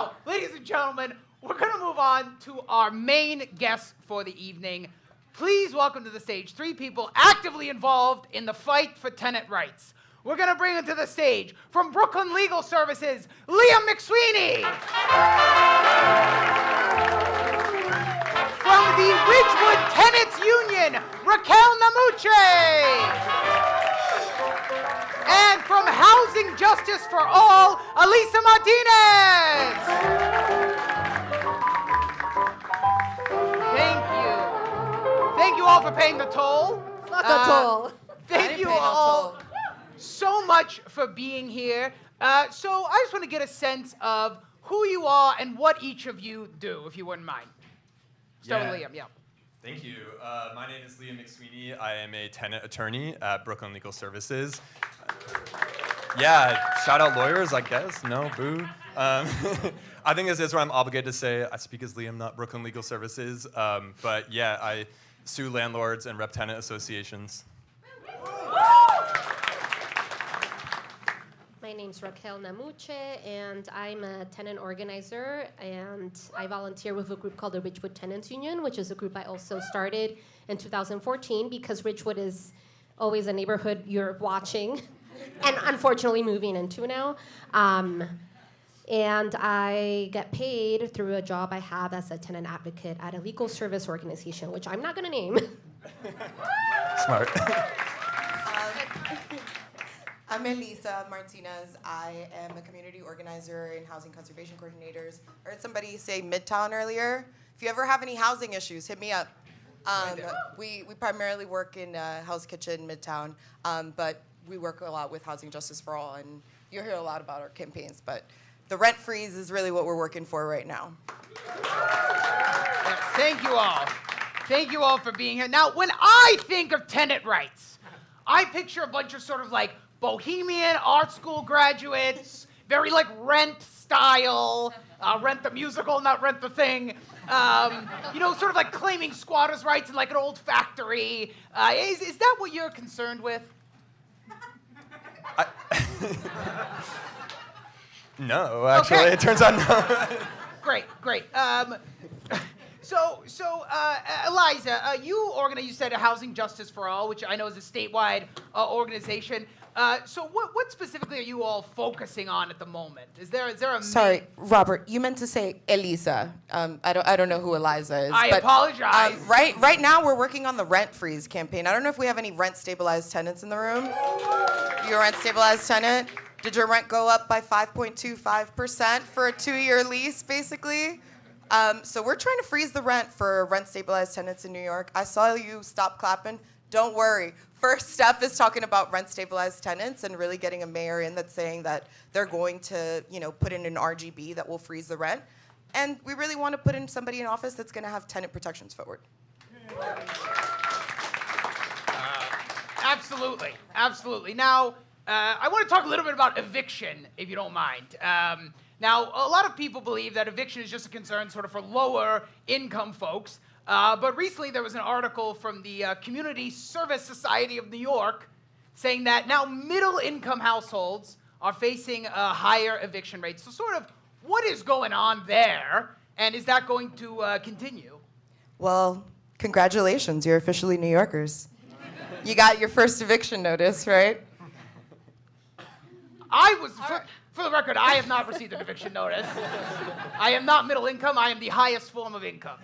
Now, ladies and gentlemen, we're going to move on to our main guest for the evening. Please welcome to the stage 3 people actively involved in the fight for tenant rights. We're going to bring him to the stage from Brooklyn Legal Services, Liam McSweeney. From the Ridgewood Tenants Union, Raquel Namuche. And from Housing Justice for All, Elisa Martinez. Thank you all for paying the toll. Fuck a toll. Thank you all so much for being here. So I just want to get a sense of who you are and what each of you do, if you wouldn't mind. Start with Liam, yeah. Thank you. My name is Liam McSweeney. I am a tenant attorney at Brooklyn Legal Services. Yeah, shout out lawyers, I guess. No, boo. I think this is where I'm obligated to say I speak as Liam, not Brooklyn Legal Services. But yeah, I sue landlords and rep tenant associations. My name's Raquel Namuche, and I'm a tenant organizer, and I volunteer with a group called the Ridgewood Tenants Union, which is a group I also started in 2014 because Ridgewood is always a neighborhood you're watching and unfortunately moving into now. And I get paid through a job I have as a tenant advocate at a legal service organization, which I'm not going to name. Smart. I'm Elisa Martinez. I am a community organizer and housing conservation coordinators. I heard somebody say Midtown earlier. If you ever have any housing issues, hit me up. We primarily work in Hell's Kitchen, Midtown, but we work a lot with Housing Justice for All, and you'll hear a lot about our campaigns, but the rent freeze is really what we're working for right now. Yes, thank you all. Thank you all for being here. Now, when I think of tenant rights, I picture a bunch of sort of like bohemian art school graduates, very like Rent style, Rent the musical, not Rent the thing. Sort of like claiming squatters' rights in like an old factory. Is that what you're concerned with? No, actually, Okay. It turns out no. Great. So, Eliza, you said a Housing Justice for All, which I know is a statewide organization. So what specifically are you all focusing on at the moment? Is there a Sorry, Robert, you meant to say Elisa. I don't know who Eliza is. I apologize. Right now we're working on the rent freeze campaign. I don't know if we have any rent stabilized tenants in the room. You're a rent stabilized tenant? Did your rent go up by 5.25% for a 2-year lease, basically? So we're trying to freeze the rent for rent stabilized tenants in New York. I saw you stop clapping. Don't worry. First step is talking about rent stabilized tenants and really getting a mayor in that's saying that they're going to, put in an RGB that will freeze the rent. And we really want to put in somebody in office that's going to have tenant protections forward. Absolutely. Now, I want to talk a little bit about eviction, if you don't mind. Now, a lot of people believe that eviction is just a concern sort of for lower income folks. But recently there was an article from the Community Service Society of New York saying that now middle income households are facing higher eviction rates. So sort of what is going on there, and is that going to continue? Well, congratulations, you're officially New Yorkers. You got your first eviction notice, right? For the record, I have not received an eviction notice. I am not middle income. I am the highest form of income.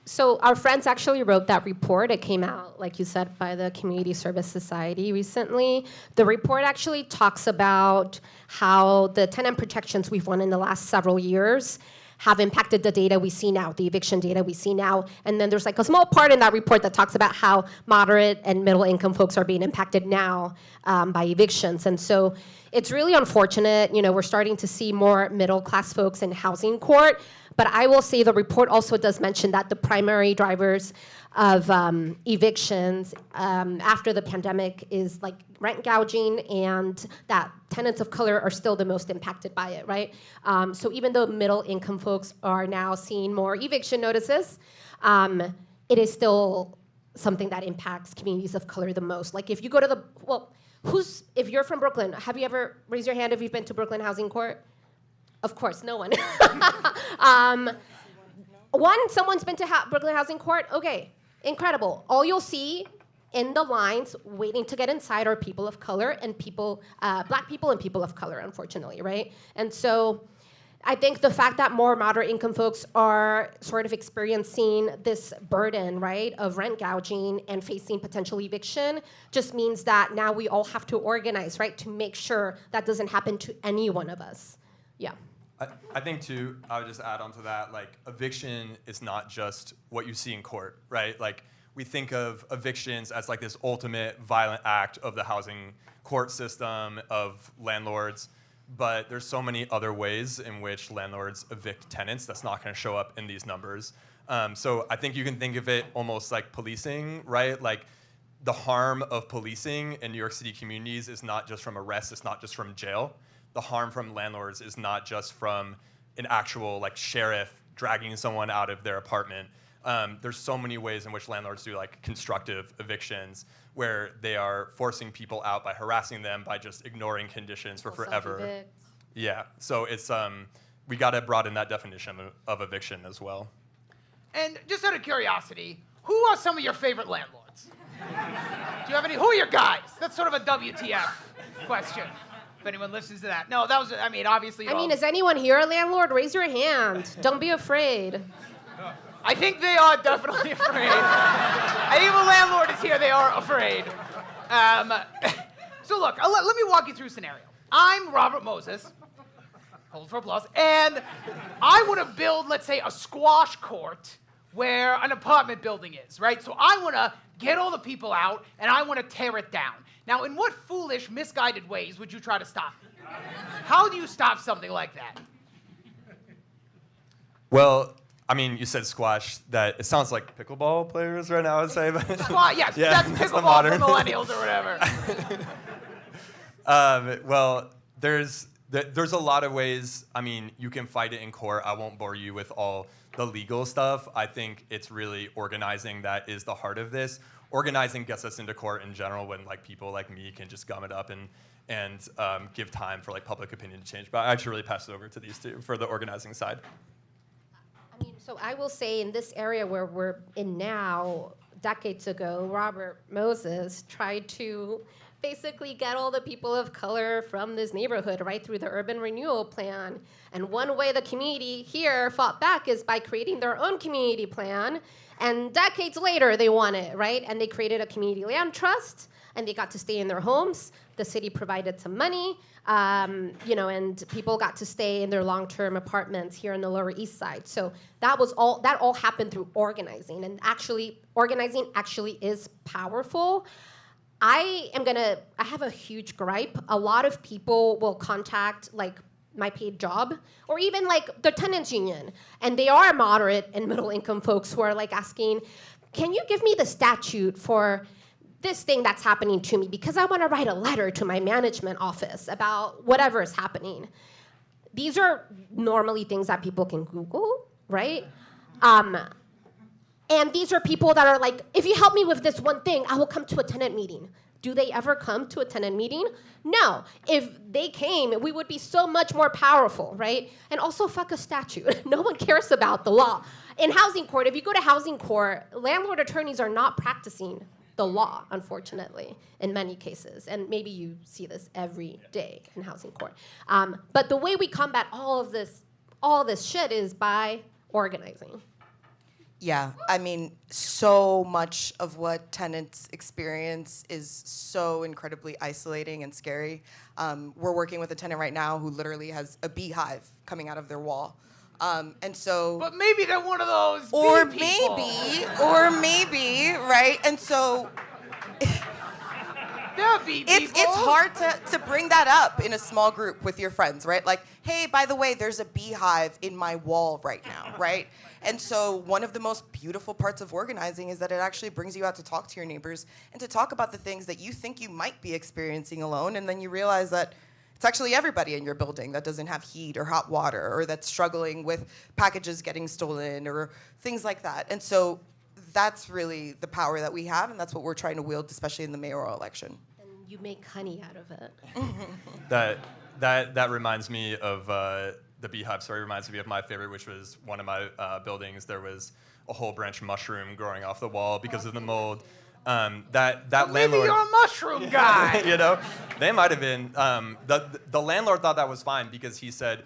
So our friends actually wrote that report. It came out, like you said, by the Community Service Society recently. The report actually talks about how the tenant protections we've won in the last several years have impacted the data we see now, the eviction data we see now. And then there's like a small part in that report that talks about how moderate and middle income folks are being impacted now by evictions. And so it's really unfortunate. We're starting to see more middle class folks in housing court. But I will say the report also does mention that the primary drivers of evictions after the pandemic is like rent gouging, and that tenants of color are still the most impacted by it, right? So even though middle income folks are now seeing more eviction notices, it is still something that impacts communities of color the most. Like if you go to if you're from Brooklyn, have you ever raised your hand if you've been to Brooklyn Housing Court? Of course, no one. Someone's been to Brooklyn Housing Court. Okay, incredible. All you'll see in the lines waiting to get inside are people of color and black people and people of color, unfortunately, right? And so I think the fact that more moderate income folks are sort of experiencing this burden, right, of rent gouging and facing potential eviction just means that now we all have to organize, right, to make sure that doesn't happen to any one of us. Yeah. I think, too, I would just add on to that, like, eviction is not just what you see in court, right? Like, we think of evictions as, like, this ultimate violent act of the housing court system, of landlords, but there's so many other ways in which landlords evict tenants that's not going to show up in these numbers. So I think you can think of it almost like policing, right? Like, the harm of policing in New York City communities is not just from arrests, it's not just from jail. The harm from landlords is not just from an actual like sheriff dragging someone out of their apartment. There's so many ways in which landlords do like constructive evictions where they are forcing people out by harassing them, by just ignoring conditions for forever. Yeah, so it's we got to broaden that definition of eviction as well. And just out of curiosity, who are some of your favorite landlords? Do you have any? Who are your guys? That's sort of a WTF question. If anyone listens to that. No, that was, I mean, obviously. Is anyone here a landlord? Raise your hand. Don't be afraid. I think they are definitely afraid. I think if a landlord is here, they are afraid. So look, let me walk you through a scenario. I'm Robert Moses. Hold for applause. And I want to build, let's say, a squash court where an apartment building is, right? So I want to get all the people out, and I want to tear it down. Now, in what foolish, misguided ways would you try to stop it? How do you stop something like that? Well, I mean, you said squash. That it sounds like pickleball players right now, I would say. But Squash, yes, yeah, that's pickleball for millennials or whatever. Well, there's a lot of ways. I mean, you can fight it in court. I won't bore you with all the legal stuff. I think it's really organizing that is the heart of this. Organizing gets us into court in general when like people like me can just gum it up and give time for like public opinion to change. But I actually really pass it over to these two for the organizing side. I mean, so I will say in this area where we're in now, decades ago, Robert Moses tried to basically get all the people of color from this neighborhood right through the urban renewal plan. And one way the community here fought back is by creating their own community plan. And decades later, they won it, right? And they created a community land trust, and they got to stay in their homes. The city provided some money, and people got to stay in their long-term apartments here in the Lower East Side. So that all happened through organizing, and organizing actually is powerful. I have a huge gripe. A lot of people will contact like my paid job, or even like the tenants union, and they are moderate and middle income folks who are like asking, can you give me the statute for this thing that's happening to me, because I want to write a letter to my management office about whatever is happening. These are normally things that people can Google, right? And these are people that are like, if you help me with this one thing, I will come to a tenant meeting. Do they ever come to a tenant meeting? No. If they came, we would be so much more powerful, right? And also, fuck a statute. No one cares about the law. In housing court, if you go to housing court, landlord attorneys are not practicing the law, unfortunately, in many cases. And maybe you see this every day in housing court. But the way we combat all this shit is by organizing. Yeah, I mean, so much of what tenants experience is so incredibly isolating and scary. We're working with a tenant right now who literally has a beehive coming out of their wall. And so... But maybe they're one of those or bee people. maybe, right? And so... It's hard to bring that up in a small group with your friends, right? Like, hey, by the way, there's a beehive in my wall right now, right? And so one of the most beautiful parts of organizing is that it actually brings you out to talk to your neighbors and to talk about the things that you think you might be experiencing alone, and then you realize that it's actually everybody in your building that doesn't have heat or hot water or that's struggling with packages getting stolen or things like that. And so that's really the power that we have, and that's what we're trying to wield, especially in the mayoral election. And you make honey out of it. That reminds me of the beehive story reminds me of my favorite, which was one of my buildings. There was a whole branch mushroom growing off the wall because of the mold. That landlord. Maybe you're a mushroom guy. You know, they might have been. The landlord thought that was fine because he said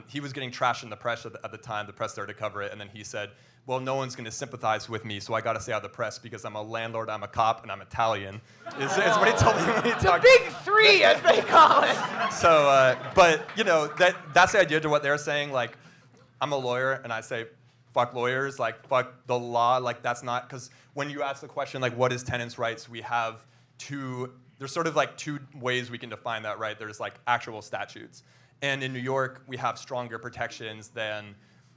he was getting trashed in the press at the time. The press started to cover it, and then he said, well, no one's going to sympathize with me, so I got to stay out of the press because I'm a landlord, I'm a cop, and I'm Italian. Is what he told me when he talked. The big three, as they call it. So, but you know, that's the idea to what they're saying. Like, I'm a lawyer, and I say, fuck lawyers, like fuck the law. Like that's not, because when you ask the question, like, what is tenants' rights? We have there's sort of like two ways we can define that, right? There's like actual statutes, and in New York we have stronger protections than,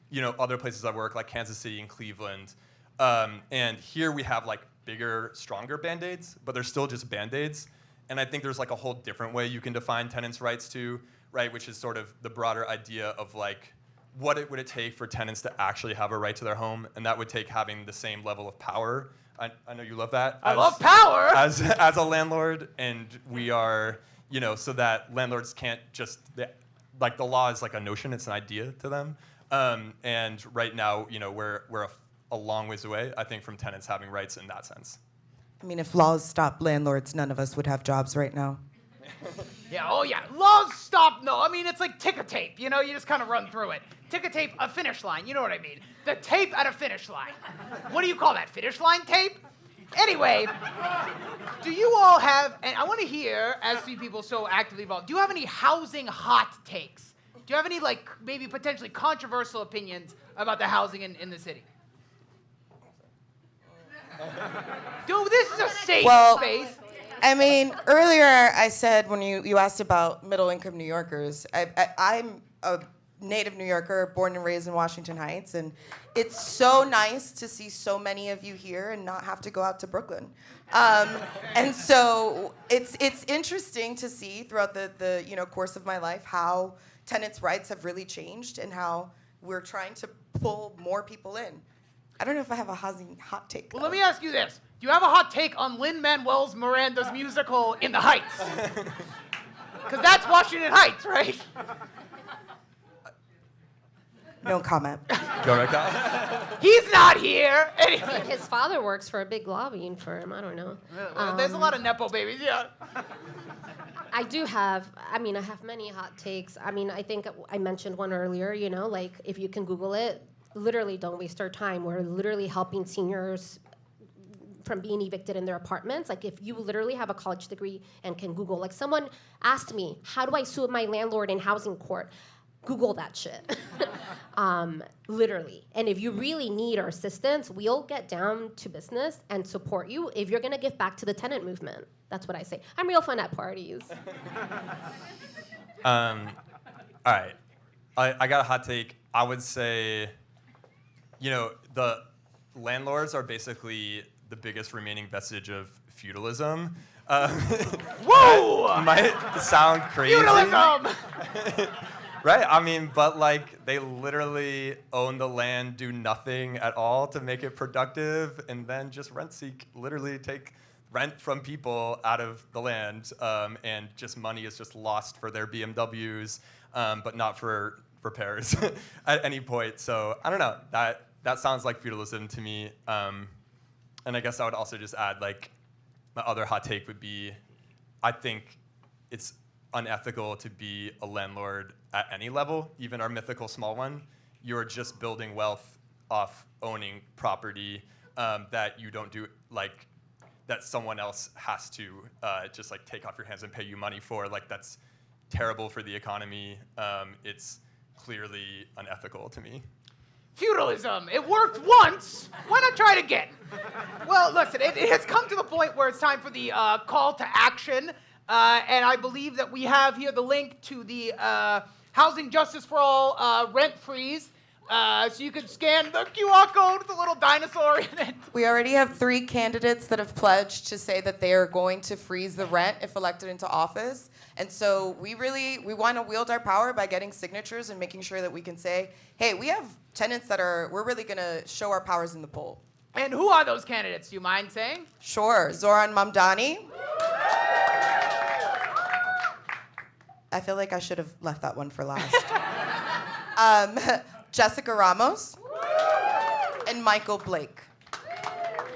you know, other places I work, like Kansas City and Cleveland. And here we have like bigger, stronger Band-Aids, but they're still just Band-Aids. And I think there's like a whole different way you can define tenants' rights too, right? Which is sort of the broader idea of like, what would it take for tenants to actually have a right to their home? And that would take having the same level of power. I know you love that. I love power! As a landlord, and we are, you know, so that landlords can't just, like the law is like a notion, it's an idea to them. And right now, you know, we're a long ways away, I think, from tenants having rights in that sense. I mean, if laws stop landlords, none of us would have jobs right now. Yeah, oh yeah. Laws stop, no. I mean, it's like ticker tape, you know? You just kind of run through it. Ticker tape, a finish line, you know what I mean? The tape at a finish line. What do you call that, finish line tape? Anyway, do you all have, and I want to hear, as three people so actively involved, do you have any housing hot takes? Do you have any, like, maybe potentially controversial opinions about the housing in the city? Dude, this is a safe space. I mean, earlier I said when you asked about middle-income New Yorkers, I'm a native New Yorker, born and raised in Washington Heights, and it's so nice to see so many of you here and not have to go out to Brooklyn. And so it's interesting to see throughout the course of my life how tenants' rights have really changed and how we're trying to pull more people in. I don't know if I have a housing hot take. Well, let me ask you this. Do you have a hot take on Lin-Manuel Miranda's musical In the Heights? Because that's Washington Heights, right? No comment. Go, Raquel. He's not here. Anyway. His father works for a big lobbying firm. I don't know. There's a lot of Nepo babies, yeah. I have many hot takes. I mean, I think I mentioned one earlier, you know, like if you can Google it, literally don't waste our time. We're literally helping seniors from being evicted in their apartments. Like if you literally have a college degree and can Google, like someone asked me, how do I sue my landlord in housing court? Google that shit. Literally. And if you really need our assistance, we'll get down to business and support you if you're gonna give back to the tenant movement. That's what I say. I'm real fun at parties. All right. I got a hot take. I would say, you know, the landlords are basically the biggest remaining vestige of feudalism. Whoa! That might sound crazy. Feudalism! Right? I mean, but like they literally own the land, do nothing at all to make it productive, and then just rent seek, literally take rent from people out of the land, and just money is just lost for their BMWs, but not for repairs at any point. So I don't know. That sounds like feudalism to me. And I guess I would also just add, like, my other hot take would be, I think it's unethical to be a landlord at any level, even our mythical small one. You're just building wealth off owning property that you don't do, like, that someone else has to just like take off your hands and pay you money for. Like, that's terrible for the economy. It's clearly unethical to me. Feudalism. It worked once. Why not try it again? Well, listen, it has come to the point where it's time for the call to action. And I believe that we have here the link to the Housing Justice for All rent freeze. So you can scan the QR code with the little dinosaur in it. We already have 3 candidates that have pledged to say that they are going to freeze the rent if elected into office. And so we want to wield our power by getting signatures and making sure that we can say, hey, we have tenants we're really going to show our powers in the poll. And who are those candidates? Do you mind saying? Sure. Zoran Mamdani. I feel like I should have left that one for last. Jessica Ramos, and Michael Blake.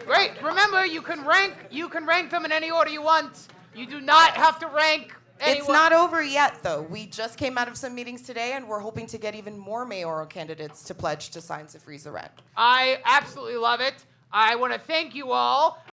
Great. Remember, you can rank them in any order you want. You do not have to rank anyone. It's not over yet, though. We just came out of some meetings today, and we're hoping to get even more mayoral candidates to pledge to sign to freeze the rent. I absolutely love it. I want to thank you all.